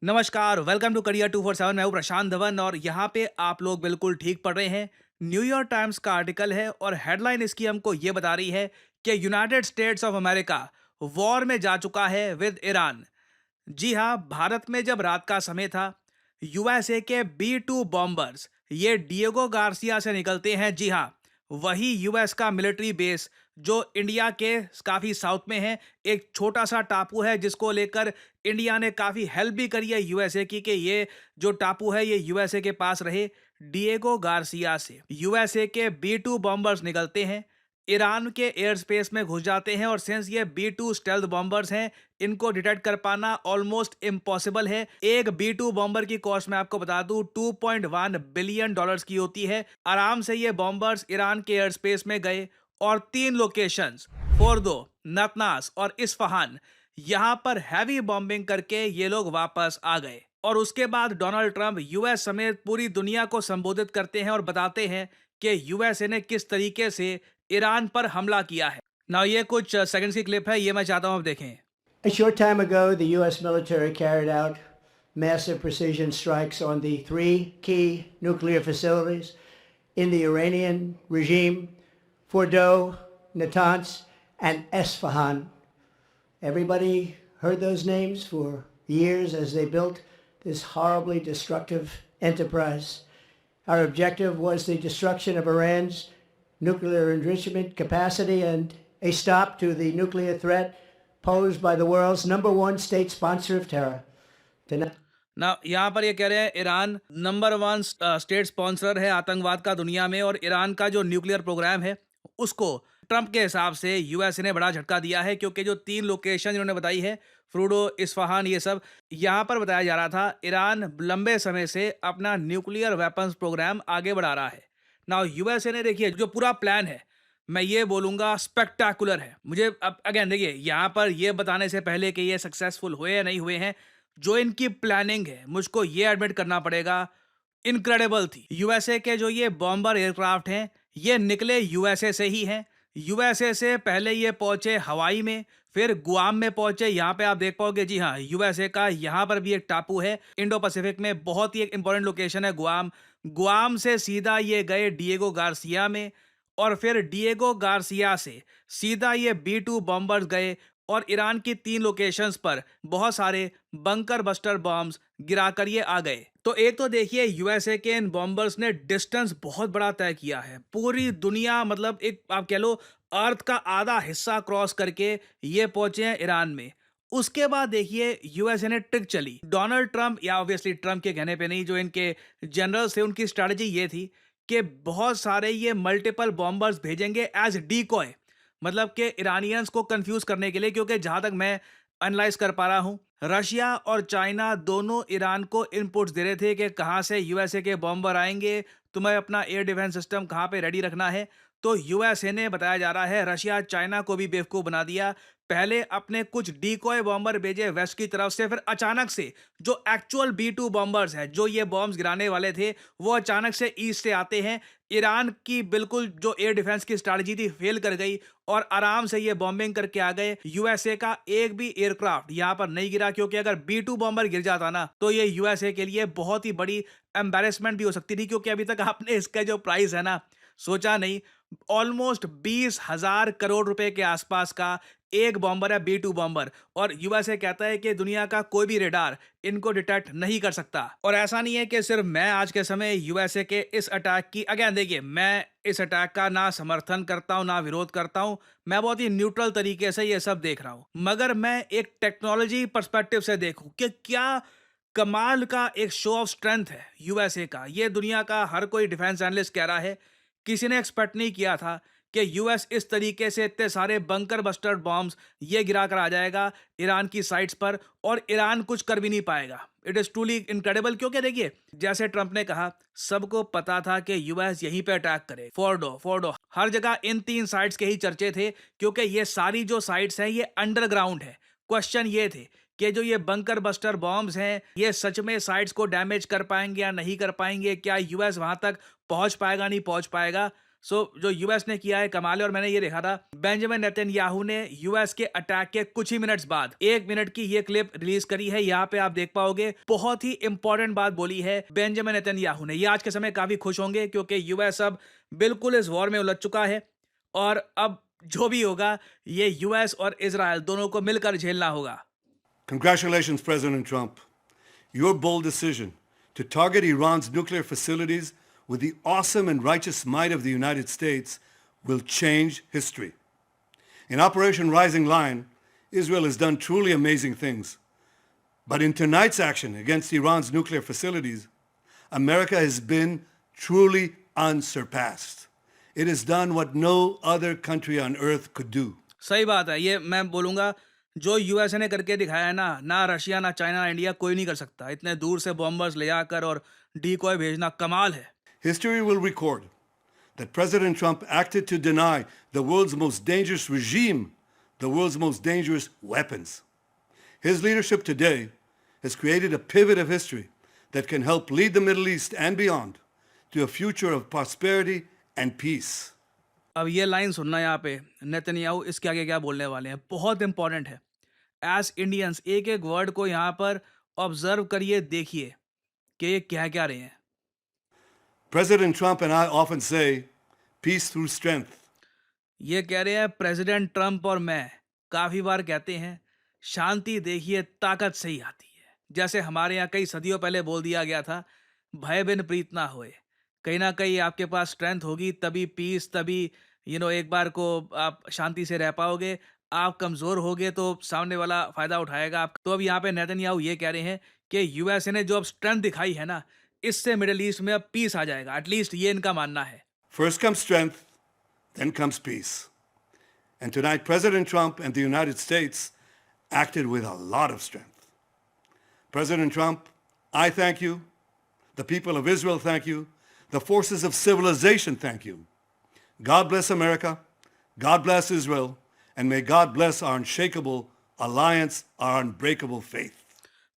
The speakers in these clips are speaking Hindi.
नमस्कार, वेलकम टू करियर 247। मैं हूं प्रशांत धवन और यहाँ पे आप लोग बिल्कुल ठीक पढ़ रहे हैं। न्यूयॉर्क टाइम्स का आर्टिकल है और हेडलाइन इसकी हमको ये बता रही है कि United states of America war में जा चुका है विद ईरान। जी हाँ, भारत में जब रात का समय था, यूएसए के बी 2 बॉम्बर्स ये डिएगो गार्सिया से निकलते हैं। जी हाँ, वही यूएस का मिलिट्री बेस जो इंडिया के काफ़ी साउथ में है। एक छोटा सा टापू है जिसको लेकर इंडिया ने काफ़ी हेल्प भी करी है यूएसए की कि ये जो टापू है ये यूएसए के पास रहे। डिएगो गार्सिया से यूएसए के बी 2 बॉम्बर्स निकलते हैं, ईरान के एयर स्पेस में घुस जाते हैं और सिंस ये बी 2 स्टेल्थ बॉम्बर्स हैं, इनको डिटेक्ट कर पाना ऑलमोस्ट इम्पॉसिबल है। एक बी 2 बॉम्बर की कॉस्ट मैं आपको बता दूं 2.1 बिलियन डॉलर्स की होती है। आराम से ये बॉम्बर्स ईरान के एयर स्पेस में गए और 3 लोकेशंस फोर्दो, नतनास और इस्फहान यहां पर हैवी बॉम्बिंग करके ये लोग वापस आ गए। और उसके बाद डोनाल्ड ट्रंप यूएस समेत पूरी दुनिया को संबोधित करते हैं और बताते हैं कि यूएसए ने किस तरीके से ईरान पर हमला किया है। ना ये कुछ सेकंड्स की क्लिप है, ये मैं चाहता हूं आप देखें। A short time ago, the U.S. military carried out massive precision strikes on the three key nuclear facilities in the Iranian regime, Fordow, Natanz, and Esfahan. Everybody heard those names for years as they built this horribly destructive enterprise. Our objective was the destruction of Iran's nuclear enrichment capacity and a stop to the nuclear threat posed by the world's #1 state sponsor of terror. ना यहाँ पर ये कह रहे हैं ईरान नंबर 1 स्टेट स्पॉन्सर है आतंकवाद का दुनिया में और ईरान का जो न्यूक्लियर प्रोग्राम है उसको ट्रंप के हिसाब से यूएसए ने बड़ा झटका दिया है, क्योंकि जो 3 लोकेशन इन्होंने बताई है फ्रूडो, इस्फहान, ये सब यहाँ पर बताया जा रहा था ईरान लंबे समय से अपना न्यूक्लियर वेपन्स प्रोग्राम आगे बढ़ा रहा है। ना यूएसए ने देखिए जो पूरा प्लान है, मैं ये बोलूंगा स्पेक्टाकुलर है। मुझे अब अगेन देखिए यहाँ पर ये बताने से पहले कि ये सक्सेसफुल हुए या नहीं हुए हैं, जो इनकी प्लानिंग है मुझको ये एडमिट करना पड़ेगा, इनक्रेडिबल थी। यूएसए के जो ये बॉम्बर एयरक्राफ्ट हैं ये निकले यूएसए से ही हैं। यूएसए से पहले ये पहुंचे हवाई में, फिर गुआम में पहुंचे। यहाँ पे आप देख पाओगे, जी हाँ, यूएसए का यहाँ पर भी एक टापू है इंडो पैसिफिक में, बहुत ही एक इंपॉर्टेंट लोकेशन है गुआम। गुआम से सीधा ये गए डिएगो गार्सिया में और फिर डिएगो गार्सिया से सीधा ये बी 2 बॉम्बर्स गए और ईरान की 3 लोकेशंस पर बहुत सारे बंकर बस्टर बॉम्ब्स गिराकर ये आ गए। तो एक तो देखिए यूएसए के इन बॉम्बर्स ने डिस्टेंस बहुत बड़ा तय किया है। पूरी दुनिया, मतलब एक आप कह लो अर्थ का आधा हिस्सा क्रॉस करके ये पहुंचे हैं ईरान में। उसके बाद देखिए यूएसए ने ट्रिक चली। डोनाल्ड ट्रंप, या ऑब्वियसली ट्रंप के कहने पे नहीं, जो इनके जनरल्स थे उनकी स्ट्रेटजी ये थी कि बहुत सारे ये मल्टीपल बॉम्बर्स भेजेंगे एज डीकॉय, मतलब कि ईरानियंस को कंफ्यूज करने के लिए। क्योंकि जहां तक मैं एनालाइज कर पा रहा हूं, रशिया और चाइना दोनों ईरान को इनपुट्स दे रहे थे कि कहां से यूएसए के बॉम्बर आएंगे, तुम्हें अपना एयर डिफेंस सिस्टम कहां पे रेडी रखना है। तो यूएसए ने, बताया जा रहा है, रशिया चाइना को भी बेवकूफ बना दिया। पहले अपने कुछ डीकॉय बॉम्बर भेजे वेस्ट की तरफ से, फिर अचानक से जो एक्चुअल बी 2 बॉम्बर्स हैं जो ये बॉम्ब्स गिराने वाले थे वो अचानक से ईस्ट से आते हैं। ईरान की बिल्कुल जो एयर डिफेंस की स्ट्रैटेजी थी फेल कर गई और आराम से ये बॉम्बिंग करके आ गए। यूएसए का एक भी एयरक्राफ्ट यहां पर नहीं गिरा, क्योंकि अगर बी 2 बॉम्बर गिर जाता ना तो ये यूएसए के लिए बहुत ही बड़ी एम्बेरसमेंट भी हो सकती थी। क्योंकि अभी तक आपने इसका जो प्राइस है ना सोचा नहीं, ऑलमोस्ट 20,000 करोड़ रुपए के आसपास का एक बॉम्बर है बी 2 बॉम्बर। और यूएसए कहता है कि दुनिया का कोई भी रेडार इनको डिटेक्ट नहीं कर सकता। और ऐसा नहीं है कि सिर्फ मैं आज के समय यूएसए के इस अटैक की, अगेन देखिए, मैं इस अटैक का ना समर्थन करता हूं ना विरोध करता हूं, मैं बहुत ही न्यूट्रल तरीके से ये सब देख रहा हूं। मगर मैं एक टेक्नोलॉजी पर्सपेक्टिव से देखूं कि क्या कमाल का एक शो ऑफ स्ट्रेंथ है यूएसए का। ये दुनिया का हर कोई डिफेंस एनालिस्ट कह रहा है, किसी ने एक्सपेक्ट नहीं किया था कि यूएस इस तरीके से इतने सारे बंकर बस्टर बॉम्ब्स ये गिरा कर आ जाएगा ईरान की साइट्स पर और ईरान कुछ कर भी नहीं पाएगा। It is truly incredible. क्योंकि देखिए, जैसे ट्रंप ने कहा, सबको पता था कि यूएस यहीं पे अटैक करे। फोर्डो फोर्डो हर जगह इन 3 साइट्स के ही चर्चे थे, क्योंकि ये सारी जो साइट्स हैं ये अंडरग्राउंड है। क्वेश्चन ये थे कि जो ये बंकर बस्टर बॉम्ब्स हैं ये सच में साइट्स को डैमेज कर पाएंगे या नहीं कर पाएंगे, क्या यूएस वहां तक पहुंच पाएगा नहीं पहुंच पाएगा। जो यूएस ने किया है कमाल है। और मैंने ये देखा था, बेंजामिन नेतन्याहू ने यूएस के अटैक के कुछ ही मिनट्स बाद 1 मिनट की ये क्लिप रिलीज करी है। यहाँ पे आप देख पाओगे, बहुत ही इंपॉर्टेंट बात बोली है बेंजामिन नेतन्याहू ने। ये आज के समय काफी खुश होंगे क्योंकि यूएस अब बिल्कुल इस वॉर में उलझ चुका है और अब जो भी होगा ये यूएस और इजराइल दोनों को मिलकर झेलना होगा। Congratulations, President Trump. Your bold decision to target Iran's nuclear facilities with the awesome and righteous might of the United States will change history. In Operation Rising Lion, Israel has done truly amazing things. But in tonight's action against Iran's nuclear facilities, America has been truly unsurpassed. It has done what no other country on earth could do. सही बात है, ये मैं बोलूंगा, जो यूएसए ने करके दिखाया है ना रशिया, ना चाइना, ना इंडिया, कोई नहीं कर सकता। इतने दूर से बॉम्बर्स ले जाकर और डीकॉय भेजना कमाल है। History will record that President Trump acted to deny the world's most dangerous regime the world's most dangerous weapons. His leadership today has created a pivot of history that can help lead the Middle East and beyond to a future of prosperity and peace. अब ये लाइन सुनना, यहाँ पे नेतन्याहू इसके आगे क्या बोलने वाले हैं, बहुत इंपॉर्टेंट है। एज इंडियंस एक एक वर्ड को यहाँ पर ऑब्जर्व करिए, देखिए कि ये क्या क्या रहे हैं। President Trump and I often say, peace through strength. ये कह रहे हैं प्रेसिडेंट ट्रंप और मैं काफी बार कहते हैं, शांति देखिए ताकत से ही आती है। जैसे हमारे यहाँ कई सदियों पहले बोल दिया गया था, भय बिन प्रीत ना होए। कहीं ना कहीं आपके पास स्ट्रेंथ होगी तभी पीस, तभी एक बार को आप शांति से रह पाओगे। आप कमजोर होगे तो सामने वाला फायदा उठाएगा आप। तो अब यहाँ पे नेतन्याहू ये कह रहे हैं कि यूएसए ने जो अब स्ट्रेंथ दिखाई है ना, इससे मिडिल ईस्ट में अब पीस आ जाएगा। एटलीस्ट ये इनका मानना है। First comes strength, then comes peace. And tonight, President Trump and the United States acted with a lot of strength. President Trump, I thank you. The people of Israel thank you. The forces of civilization thank you. God bless America. God bless Israel. And may God bless our unshakable alliance, our unbreakable faith.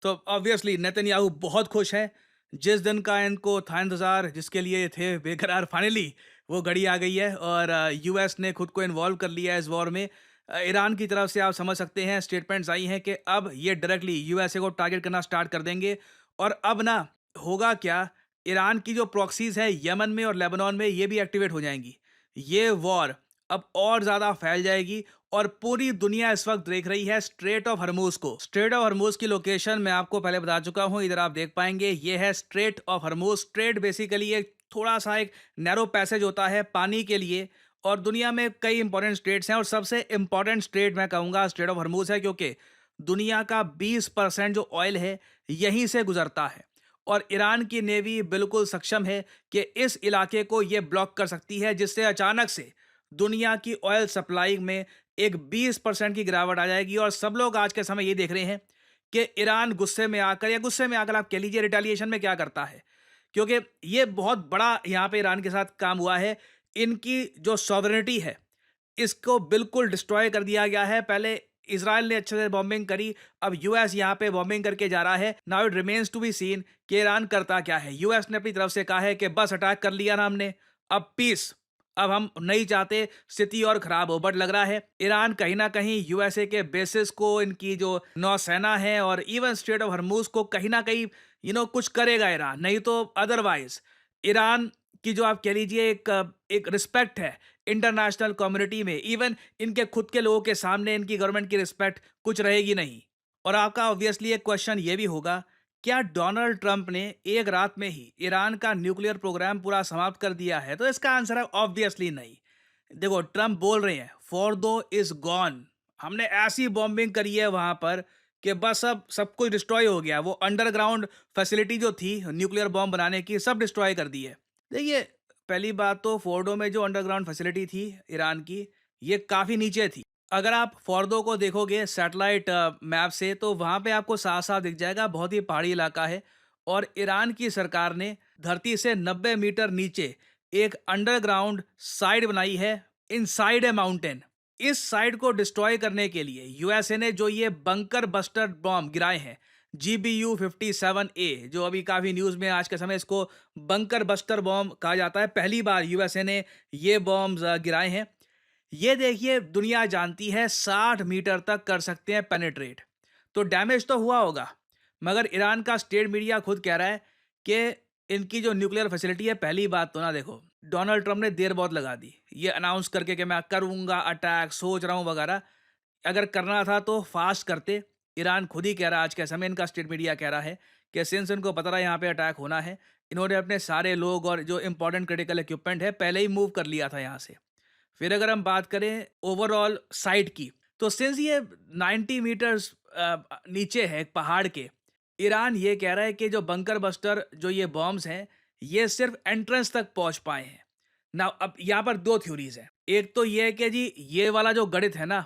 तो ऑब्वियसली नेतन्याहू बहुत खुश हैं। जिस दिन का इनको था इंतजार, जिसके लिए ये थे बेकरार, फाइनली वो घड़ी आ गई है और यूएस ने खुद को इन्वॉल्व कर लिया है इस वॉर में। ईरान की तरफ से आप समझ सकते हैं स्टेटमेंट्स आई हैं कि अब ये डायरेक्टली यूएसए को टारगेट करना स्टार्ट कर देंगे। और अब ना होगा क्या, ईरान की जो प्रॉक्सीज है यमन में और लेबनान में, ये भी एक्टिवेट हो जाएंगी। ये वॉर अब और ज़्यादा फैल जाएगी और पूरी दुनिया इस वक्त देख रही है स्ट्रेट ऑफ हरमूज को। स्ट्रेट ऑफ हरमूज की लोकेशन मैं आपको पहले बता चुका हूँ, इधर आप देख पाएंगे, ये है स्ट्रेट ऑफ हरमूज। स्ट्रेट बेसिकली एक थोड़ा सा एक नैरो पैसेज होता है पानी के लिए, और दुनिया में कई इंपॉर्टेंट स्ट्रेट्स हैं और सबसे इंपॉर्टेंट स्ट्रेट मैं कहूँगा स्ट्रेट ऑफ हरमूज है, क्योंकि दुनिया का 20% जो ऑयल है यहीं से गुजरता है। और ईरान की नेवी बिल्कुल सक्षम है कि इस इलाके को ये ब्लॉक कर सकती है, जिससे अचानक से दुनिया की ऑयल सप्लाई में एक 20% की गिरावट आ जाएगी। और सब लोग आज के समय ये देख रहे हैं कि ईरान गुस्से में आकर, या गुस्से में आकर आप कह लीजिए रिटेलिएशन में क्या करता है, क्योंकि ये बहुत बड़ा यहाँ पे ईरान के साथ काम हुआ है। इनकी जो सॉवरेनिटी है इसको बिल्कुल डिस्ट्रॉय कर दिया गया है। पहले इजराइल ने अच्छे से बॉम्बिंग करी, अब यूएस यहाँ पे बॉम्बिंग करके जा रहा है। Now it remains to be seen कि ईरान करता क्या है। यूएस ने अपनी तरफ से कहा है कि बस अटैक कर लिया ना हमने, अब पीस, अब हम नहीं चाहते स्थिति और खराब हो। बट लग रहा है ईरान कहीं ना कहीं यूएसए के बेसिस को, इनकी जो नौसेना है और इवन स्ट्रेट ऑफ हरमूज को कहीं ना कहीं कुछ करेगा ईरान। नहीं तो अदरवाइज ईरान की जो आप कह लीजिए एक रिस्पेक्ट है इंटरनेशनल कम्युनिटी में, इवन इनके खुद के लोगों के सामने इनकी गवर्नमेंट की रिस्पेक्ट कुछ रहेगी नहीं। और आपका ऑब्वियसली एक क्वेश्चन ये भी होगा, क्या डोनाल्ड ट्रंप ने एक रात में ही ईरान का न्यूक्लियर प्रोग्राम पूरा समाप्त कर दिया है? तो इसका आंसर है ऑब्वियसली नहीं। देखो, ट्रंप बोल रहे हैं फोर्डो इज गॉन, हमने ऐसी बॉम्बिंग करी है वहां पर कि बस अब सब कुछ डिस्ट्रॉय हो गया। वो अंडरग्राउंड फैसिलिटी जो थी न्यूक्लियर बॉम्ब बनाने की, सब डिस्ट्रॉय कर दी है। देखिए, पहली बात तो फोर्डो में जो अंडरग्राउंड फैसिलिटी थी ईरान की, ये काफ़ी नीचे थी। अगर आप फोर्डो को देखोगे सैटेलाइट मैप से तो वहाँ पे आपको साफ साफ दिख जाएगा, बहुत ही पहाड़ी इलाका है। और ईरान की सरकार ने धरती से 90 मीटर नीचे एक अंडरग्राउंड साइड बनाई है, इनसाइड ए माउंटेन। इस साइड को डिस्ट्रॉय करने के लिए यूएसए ने जो ये बंकर बस्टर बॉम्ब गिराए हैं, GBU-57A, जो अभी काफ़ी न्यूज़ में आज के समय इसको बंकर बस्टर बॉम्ब कहा जाता है। पहली बार यूएसए ने ये बॉम्ब्स गिराए हैं। ये देखिए, दुनिया जानती है 60 मीटर तक कर सकते हैं पेनिट्रेट। तो डैमेज तो हुआ होगा, मगर ईरान का स्टेट मीडिया खुद कह रहा है कि इनकी जो न्यूक्लियर फैसिलिटी है, पहली बात तो ना देखो, डोनाल्ड ट्रंप ने देर बहुत लगा दी ये अनाउंस करके कि मैं करूंगा अटैक, सोच रहा हूं वगैरह। अगर करना था तो फास्ट करते। ईरान खुद ही कह रहा है, आज के समय इनका स्टेट मीडिया कह रहा है कि सिंस इनको पता रहा यहाँ पे अटैक होना है, इन्होंने अपने सारे लोग और जो इंपॉर्टेंट क्रिटिकल इक्विपमेंट है पहले ही मूव कर लिया था यहाँ से। फिर अगर हम बात करें ओवरऑल साइट की, तो सिंस ये 90 मीटर्स नीचे है एक पहाड़ के, ईरान ये कह रहा है कि जो बंकर बस्टर जो ये बॉम्ब्स हैं, ये सिर्फ एंट्रेंस तक पहुंच पाए हैं ना। अब यहाँ पर दो थ्योरीज हैं। एक तो ये है कि जी ये वाला जो गणित है ना,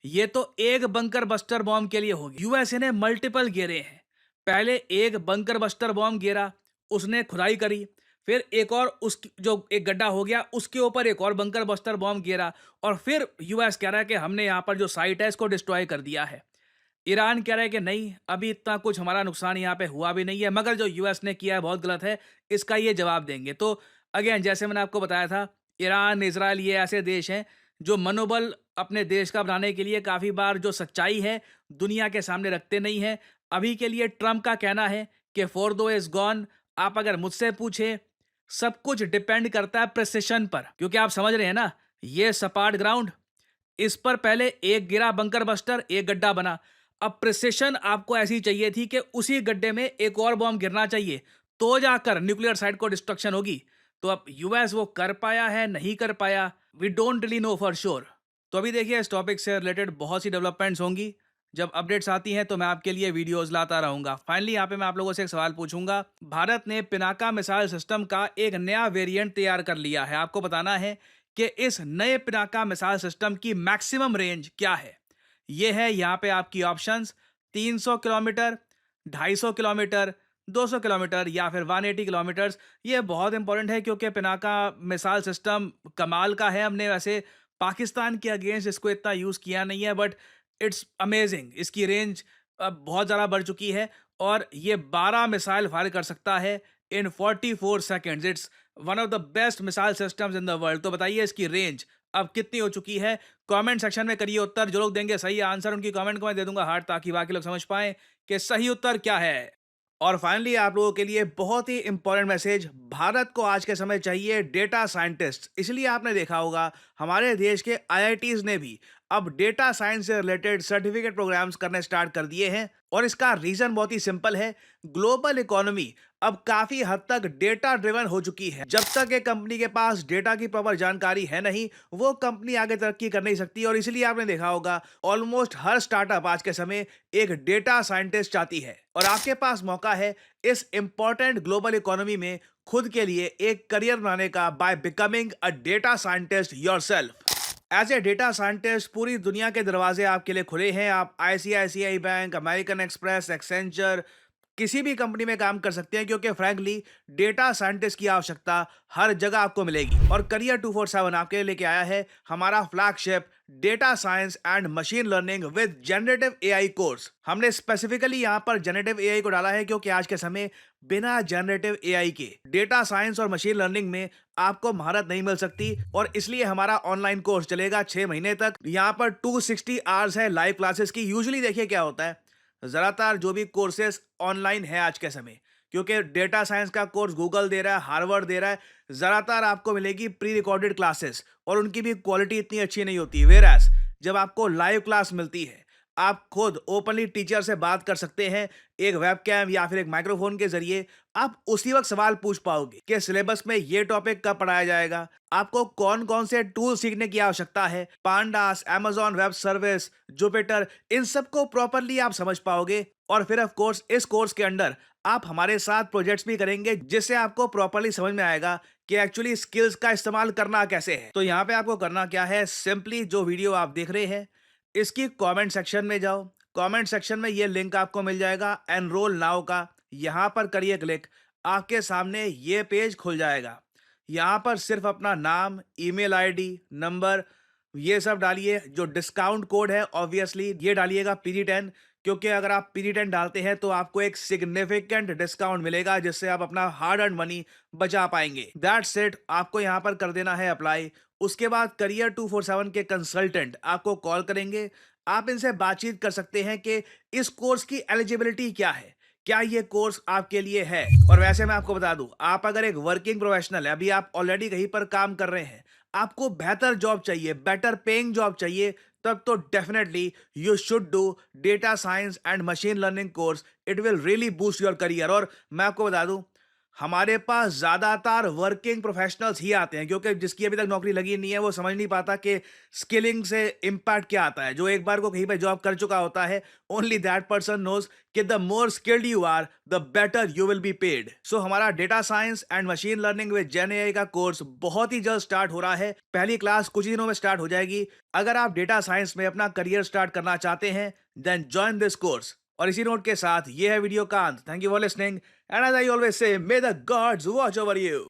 ये तो एक बंकर बस्टर बॉम्ब के लिए होगी। यूएसए ने मल्टीपल गिरे हैं। पहले एक बंकर बस्टर बॉम्ब गिरा, उसने खुदाई करी, फिर एक और उस जो एक गड्ढा हो गया उसके ऊपर एक और बंकर बस्टर बॉम्ब गिरा, और फिर यूएस कह रहा है कि हमने यहाँ पर जो साइट है इसको डिस्ट्रॉय कर दिया है। ईरान कह रहा है कि नहीं, अभी इतना कुछ हमारा नुकसान यहाँ पे हुआ भी नहीं है, मगर जो यूएस ने किया है बहुत गलत है, इसका ये जवाब देंगे। तो अगेन, जैसे मैंने आपको बताया था, ईरान, इजराइल ये ऐसे देश हैं जो मनोबल अपने देश का बनाने के लिए काफ़ी बार जो सच्चाई है दुनिया के सामने रखते नहीं हैं। अभी के लिए ट्रंप का कहना है कि फोर्दो इज गॉन। आप अगर मुझसे पूछे, सब कुछ डिपेंड करता है प्रिसिशन पर, क्योंकि आप समझ रहे हैं ना, ये सपाट ग्राउंड, इस पर पहले एक गिरा बंकर बस्टर, एक गड्ढा बना। अब प्रिसिशन आपको ऐसी चाहिए थी कि उसी गड्ढे में एक और बॉम्ब गिरना चाहिए, तो जाकर न्यूक्लियर साइट को डिस्ट्रक्शन होगी। तो अब यूएस वो कर पाया है, नहीं कर पाया, we don't really know for sure. तो अभी देखिए, इस टॉपिक से रिलेटेड बहुत सी डेवलपमेंट्स होंगी। जब अपडेट्स आती हैं तो मैं आपके लिए वीडियोस लाता रहूंगा। फाइनली यहाँ पे मैं आप लोगों से एक सवाल पूछूंगा। भारत ने पिनाका मिसाइल सिस्टम का एक नया वेरिएंट तैयार कर लिया है। आपको बताना है कि इस नए पिनाका मिसाइल सिस्टम की मैक्सिमम रेंज क्या है। ये है यहाँ पे आपकी ऑप्शंस: 300 किलोमीटर, 250 किलोमीटर, 200 किलोमीटर या फिर 180 किलोमीटर्स। ये बहुत इंपॉर्टेंट है क्योंकि पिनाका मिसाइल सिस्टम कमाल का है। हमने वैसे पाकिस्तान के अगेंस्ट इसको इतना यूज़ किया नहीं है, बट इट्स अमेजिंग। इसकी रेंज अब बहुत ज़्यादा बढ़ चुकी है और ये 12 मिसाइल फायर कर सकता है इन 44 seconds. It's one of the best missile systems in the world. तो बताइए इसकी रेंज अब कितनी हो चुकी है? कमेंट सेक्शन में करिए उत्तर। जो लोग देंगे सही आंसर, उनकी कमेंट को मैं दे दूंगा हार्ट, ताकि बाकी लोग समझ पाएं कि सही उत्तर क्या है। और फाइनली आप लोगों के लिए बहुत ही इंपॉर्टेंट मैसेज। भारत को आज के समय चाहिए डेटा साइंटिस्ट। इसलिए आपने देखा होगा हमारे देश के आईआईटीज ने भी अब डेटा साइंस से रिलेटेड सर्टिफिकेट प्रोग्राम्स करने स्टार्ट कर दिए हैं। और इसका रीजन बहुत ही सिंपल है। ग्लोबल इकोनॉमी अब काफी हद तक डेटा ड्रिवन हो चुकी है। जब तक एक कंपनी के पास डेटा की प्रॉपर जानकारी है नहीं, वो कंपनी आगे तरक्की कर नहीं सकती। और इसलिए आपने देखा होगा ऑलमोस्ट हर स्टार्टअप आज के समय एक डेटा साइंटिस्ट चाहती है। और आपके पास मौका है इस इंपॉर्टेंट ग्लोबल इकोनॉमी में खुद के लिए एक करियर बनाने का, by becoming a data scientist yourself. As a data scientist पूरी दुनिया के दरवाजे आपके लिए खुले हैं। आप ICICI bank, American Express, Accenture, किसी भी कंपनी में काम कर सकते हैं, क्योंकि फ्रैंकली डेटा साइंटिस्ट की आवश्यकता हर जगह आपको मिलेगी। और करियर 247 आपके लिए लेके आया है हमारा flagship data science and machine learning with generative AI course. हमने स्पेसिफिकली यहाँ पर जनरेटिव एआई को डाला है क्योंकि आज के समय बिना जनरेटिव एआई के डेटा साइंस और मशीन लर्निंग में आपको महारत नहीं मिल सकती। और इसलिए हमारा ऑनलाइन कोर्स चलेगा 6 महीने तक। यहाँ पर 260 आवर्स है लाइव क्लासेस की। यूजुअली देखिए क्या होता है, ज़्यादातर जो भी कोर्सेस ऑनलाइन है आज के समय, क्योंकि डेटा साइंस का कोर्स गूगल दे रहा है, हार्वर्ड दे रहा है, ज़्यादातर आपको मिलेगी प्री रिकॉर्डेड क्लासेस और उनकी भी क्वालिटी इतनी अच्छी नहीं होती। वेयरएज़ जब आपको लाइव क्लास मिलती है, आप खुद ओपनली टीचर से बात कर सकते हैं एक वेबकैम या फिर एक माइक्रोफोन के जरिए। आप उसी वक्त सवाल पूछ पाओगे कि सिलेबस में ये टॉपिक कब पढ़ाया जाएगा, आपको कौन कौन से टूल सीखने की आवश्यकता है, pandas, Amazon web service, Jupyter, इन सबको प्रॉपरली आप समझ पाओगे। और फिर ऑफ कोर्स इस कोर्स के अंदर आप हमारे साथ प्रोजेक्ट्स भी करेंगे, जिससे आपको प्रॉपरली समझ में आएगा कि एक्चुअली स्किल्स का इस्तेमाल करना कैसे है। तो यहाँ पे आपको करना क्या है, सिंपली जो वीडियो आप देख रहे हैं इसकी कमेंट सेक्शन में जाओ। कमेंट सेक्शन में ये लिंक आपको मिल जाएगा एनरोल नाउ का। यहाँ पर करिए क्लिक, आपके सामने ये पेज खुल जाएगा। यहाँ पर सिर्फ अपना नाम, ईमेल आईडी, नंबर, ये सब डालिए। जो डिस्काउंट कोड है ऑब्वियसली ये डालिएगा PG10, क्योंकि अगर आप PD10 डालते हैं तो आपको एक सिग्निफिकेंट डिस्काउंट मिलेगा जिससे आप अपना हार्ड अर्न मनी बचा पाएंगे। दैट्स इट, आपको यहाँ पर कर देना है अप्लाई। उसके बाद करियर 247 के कंसल्टेंट आपको कॉल करेंगे। आप इनसे बातचीत कर सकते हैं कि इस कोर्स की एलिजिबिलिटी क्या है, क्या ये कोर्स आपके लिए है। और वैसे मैं आपको बता दूं, आप अगर एक वर्किंग प्रोफेशनल है, अभी आप ऑलरेडी कहीं पर काम कर रहे हैं, आपको बेहतर जॉब चाहिए, बेटर पेइंग जॉब चाहिए, तब तो definitely you should do data science and machine learning course. It will really boost your career. और मैं आपको बता दूं, हमारे पास ज्यादातर वर्किंग प्रोफेशनल्स ही आते हैं, क्योंकि जिसकी अभी तक नौकरी लगी नहीं है वो समझ नहीं पाता कि स्किलिंग से इम्पैक्ट क्या आता है। जो एक बार को कहीं पे जॉब कर चुका होता है, ओनली दैट पर्सन नोज कि the more skilled you are the better you will be paid. So हमारा data science and machine learning with gen AI का कोर्स बहुत ही जल्द स्टार्ट हो रहा है। पहली क्लास कुछ ही दिनों में स्टार्ट हो जाएगी। अगर आप डेटा साइंस में अपना करियर स्टार्ट करना चाहते हैं, देन ज्वाइन दिस कोर्स। और इसी नोट के साथ ये है वीडियो का अंत। Thank you for listening and as I always say, may the gods watch over you.